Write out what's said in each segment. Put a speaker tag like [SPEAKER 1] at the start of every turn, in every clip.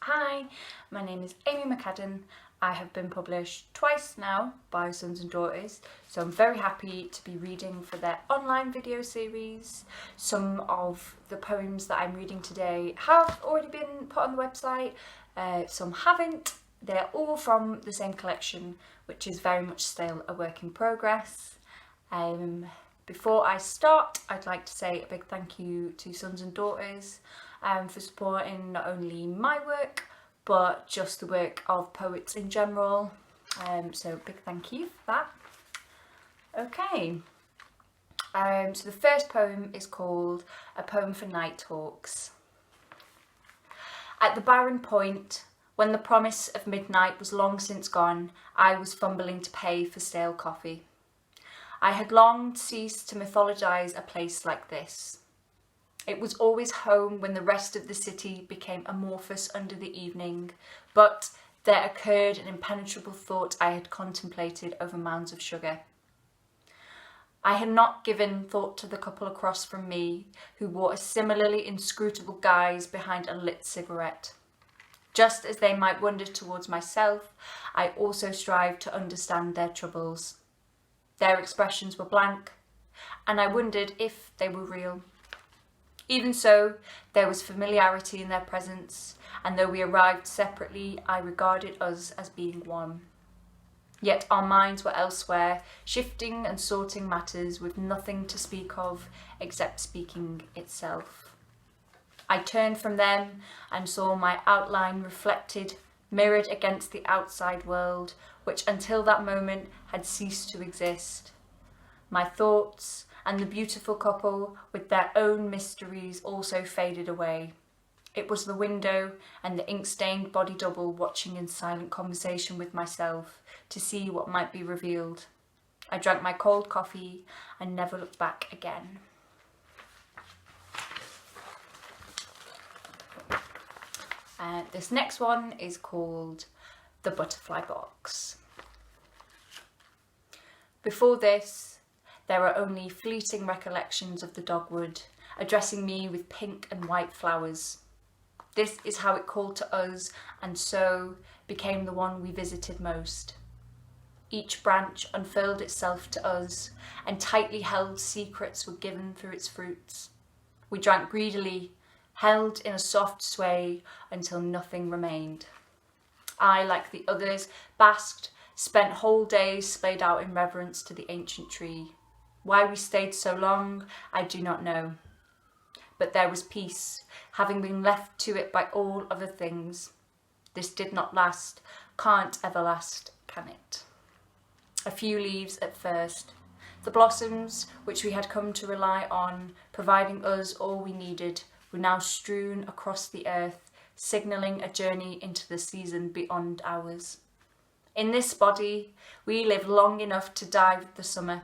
[SPEAKER 1] Hi, my name is Amy McCadden. I have been published twice now by Sons and Daughters, so I'm very happy to be reading for their online video series. Some of the poems that I'm reading today have already been put on the website, some haven't. They're all from the same collection, which is very much still a work in progress. Before I start, I'd like to say a big thank you to Sons and Daughters for supporting not only my work, but just the work of poets in general. So big thank you for that. Okay, so the first poem is called A Poem for Nighthawks. At the barren point, when the promise of midnight was long since gone, I was fumbling to pay for stale coffee. I had long ceased to mythologise a place like this. It was always home when the rest of the city became amorphous under the evening, but there occurred an impenetrable thought I had contemplated over mounds of sugar. I had not given thought to the couple across from me, who wore a similarly inscrutable guise behind a lit cigarette. Just as they might wonder towards myself, I also strived to understand their troubles. Their expressions were blank, and I wondered if they were real. Even so, there was familiarity in their presence, and though we arrived separately, I regarded us as being one. Yet our minds were elsewhere, shifting and sorting matters with nothing to speak of except speaking itself. I turned from them and saw my outline reflected, mirrored against the outside world, which until that moment had ceased to exist. My thoughts and the beautiful couple with their own mysteries also faded away. It was the window and the ink-stained body double watching in silent conversation with myself to see what might be revealed. I drank my cold coffee and never looked back again. This next one is called The Butterfly Box. Before this, there are only fleeting recollections of the dogwood, addressing me with pink and white flowers. This is how it called to us, and so became the one we visited most. Each branch unfurled itself to us, and tightly held secrets were given through its fruits. We drank greedily, held in a soft sway until nothing remained. I, like the others, basked, spent whole days splayed out in reverence to the ancient tree. Why we stayed so long, I do not know. But there was peace, having been left to it by all other things. This did not last, can't ever last, can it? A few leaves at first. The blossoms, which we had come to rely on, providing us all we needed, were now strewn across the earth, signalling a journey into the season beyond ours. In this body, we lived long enough to die with the summer,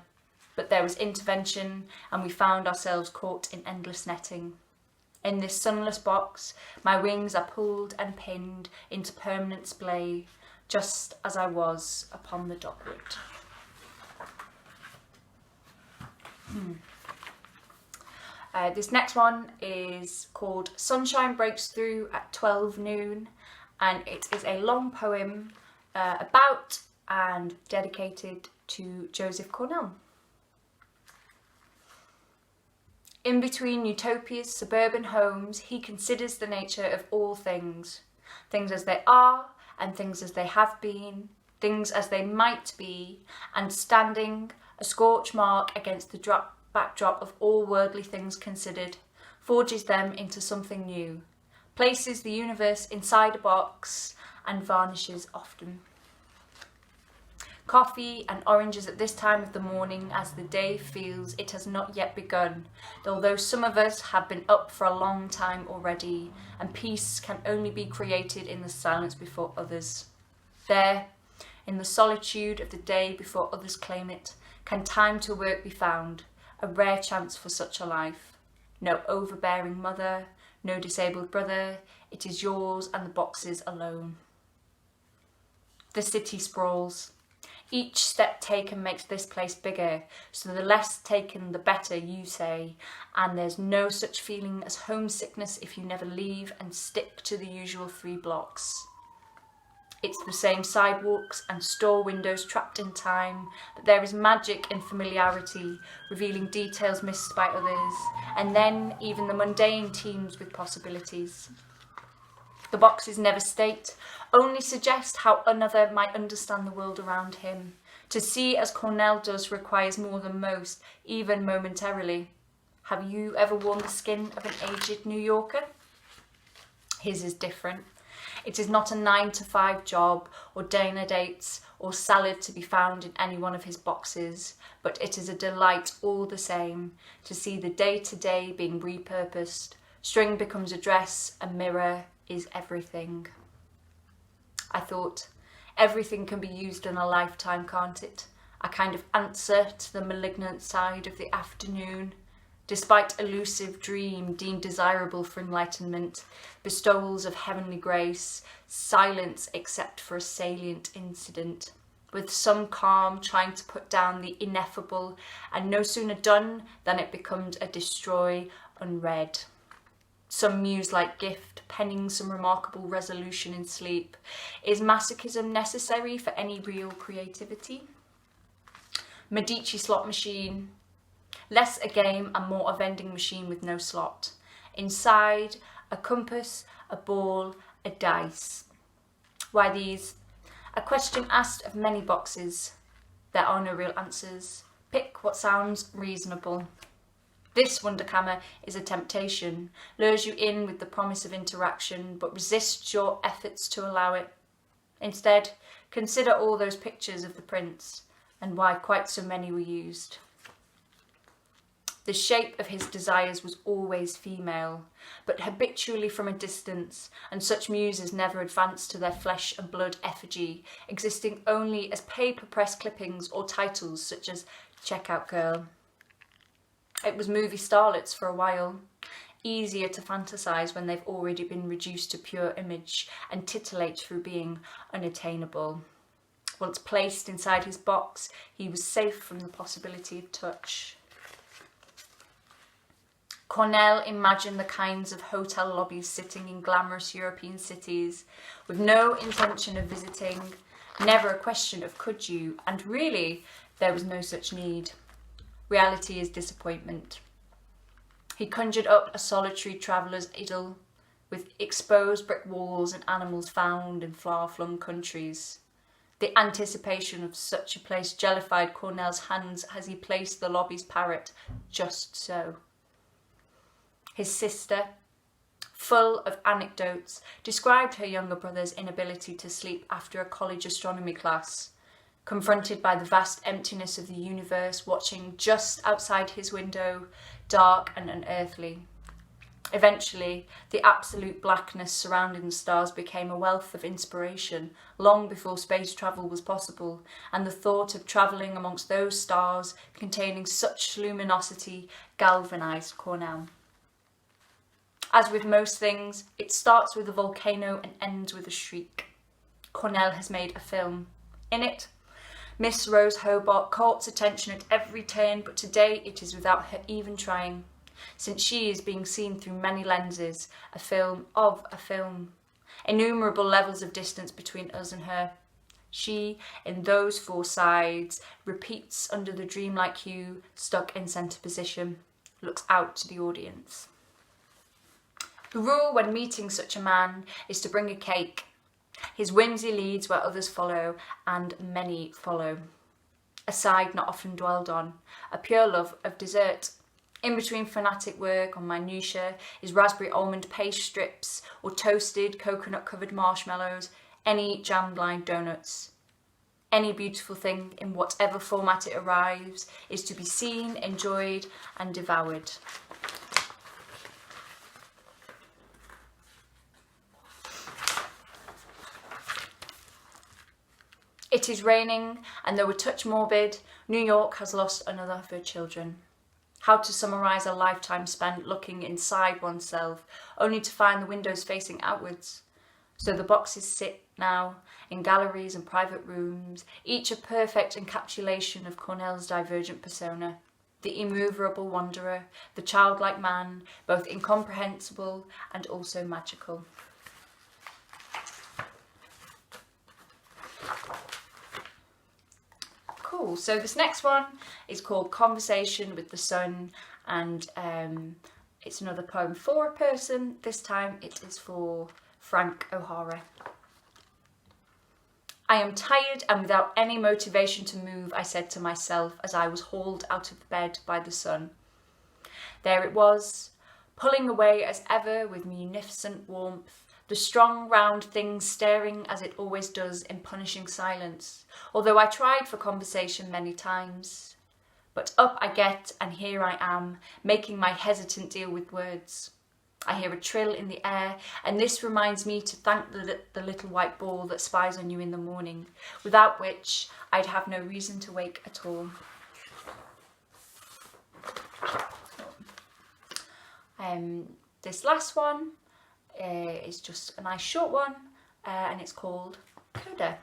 [SPEAKER 1] but there was intervention and we found ourselves caught in endless netting. In this sunless box, my wings are pulled and pinned into permanent splay, just as I was upon the dogwood. This next one is called Sunshine Breaks Through at 12 noon, and it is a long poem about and dedicated to Joseph Cornell. In between Utopia's suburban homes, he considers the nature of all things, things as they are and things as they have been, things as they might be, and standing, a scorch mark against the backdrop of all worldly things considered, forges them into something new, places the universe inside a box, and vanishes often. Coffee and oranges at this time of the morning as the day feels it has not yet begun, although some of us have been up for a long time already, and peace can only be created in the silence before others. There, in the solitude of the day before others claim it, can time to work be found, a rare chance for such a life. No overbearing mother, no disabled brother, it is yours and the boxes alone. The city sprawls. Each step taken makes this place bigger, so the less taken the better, you say, and there's no such feeling as homesickness if you never leave and stick to the usual 3 blocks. It's the same sidewalks and store windows trapped in time, but there is magic in familiarity, revealing details missed by others, and then even the mundane teems with possibilities. The boxes never state, only suggest how another might understand the world around him. To see as Cornell does requires more than most, even momentarily. Have you ever worn the skin of an aged New Yorker? His is different. It is not a 9-to-5 job or dinner dates or salad to be found in any one of his boxes, but it is a delight all the same to see the day-to-day being repurposed. String becomes a dress, a mirror is everything. I thought, everything can be used in a lifetime, can't it? A kind of answer to the malignant side of the afternoon. Despite elusive dream deemed desirable for enlightenment, bestowals of heavenly grace, silence except for a salient incident, with some calm trying to put down the ineffable, and no sooner done than it becomes a destroy unread. Some muse-like gift, penning some remarkable resolution in sleep. Is masochism necessary for any real creativity? Medici slot machine. Less a game and more a vending machine with no slot. Inside, a compass, a ball, a dice. Why these? A question asked of many boxes. There are no real answers. Pick what sounds reasonable. This Wunderkammer is a temptation, lures you in with the promise of interaction, but resists your efforts to allow it. Instead, consider all those pictures of the prince, and why quite so many were used. The shape of his desires was always female, but habitually from a distance, and such muses never advanced to their flesh and blood effigy, existing only as paper press clippings or titles such as Checkout Girl. It was movie starlets for a while, easier to fantasise when they've already been reduced to pure image and titillate through being unattainable. Once placed inside his box, he was safe from the possibility of touch. Cornell imagined the kinds of hotel lobbies sitting in glamorous European cities, with no intention of visiting, never a question of could you, and really there was no such need. Reality is disappointment. He conjured up a solitary traveller's idyll, with exposed brick walls and animals found in far-flung countries. The anticipation of such a place jellified Cornell's hands as he placed the lobby's parrot just so. His sister, full of anecdotes, described her younger brother's inability to sleep after a college astronomy class. Confronted by the vast emptiness of the universe, watching just outside his window, dark and unearthly. Eventually, the absolute blackness surrounding the stars became a wealth of inspiration, long before space travel was possible, and the thought of travelling amongst those stars containing such luminosity galvanised Cornell. As with most things, it starts with a volcano and ends with a shriek. Cornell has made a film. In it, Miss Rose Hobart courts attention at every turn, but today it is without her even trying, since she is being seen through many lenses, a film of a film. Innumerable levels of distance between us and her. She, in those 4 sides, repeats under the dreamlike hue, stuck in centre position, looks out to the audience. The rule when meeting such a man is to bring a cake. His whimsy leads where others follow, and many follow. A side not often dwelled on, a pure love of dessert. In between fanatic work on minutiae is raspberry almond paste strips or toasted coconut-covered marshmallows, any jam-lined donuts. Any beautiful thing, in whatever format it arrives, is to be seen, enjoyed, and devoured. It is raining, and though a touch morbid, New York has lost another of her children. How to summarise a lifetime spent looking inside oneself, only to find the windows facing outwards. So the boxes sit now in galleries and private rooms, each a perfect encapsulation of Cornell's divergent persona. The immovable wanderer, the childlike man, both incomprehensible and also magical. Cool, so this next one is called Conversation with the Sun, and it's another poem for a person. This time it is for Frank O'Hara. I am tired and without any motivation to move, I said to myself as I was hauled out of bed by the sun. There it was, pulling away as ever with munificent warmth, the strong round thing staring as it always does in punishing silence, although I tried for conversation many times. But up I get, and here I am, making my hesitant deal with words. I hear a trill in the air, and this reminds me to thank the little white ball that spies on you in the morning, without which I'd have no reason to wake at all. This last one is just a nice short one, and it's called Coda.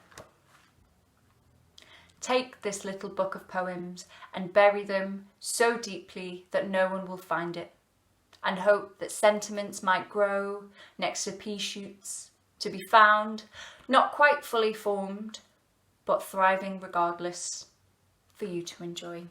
[SPEAKER 1] Take this little book of poems and bury them so deeply that no one will find it, and hope that sentiments might grow next to pea shoots, to be found, not quite fully formed, but thriving regardless, for you to enjoy.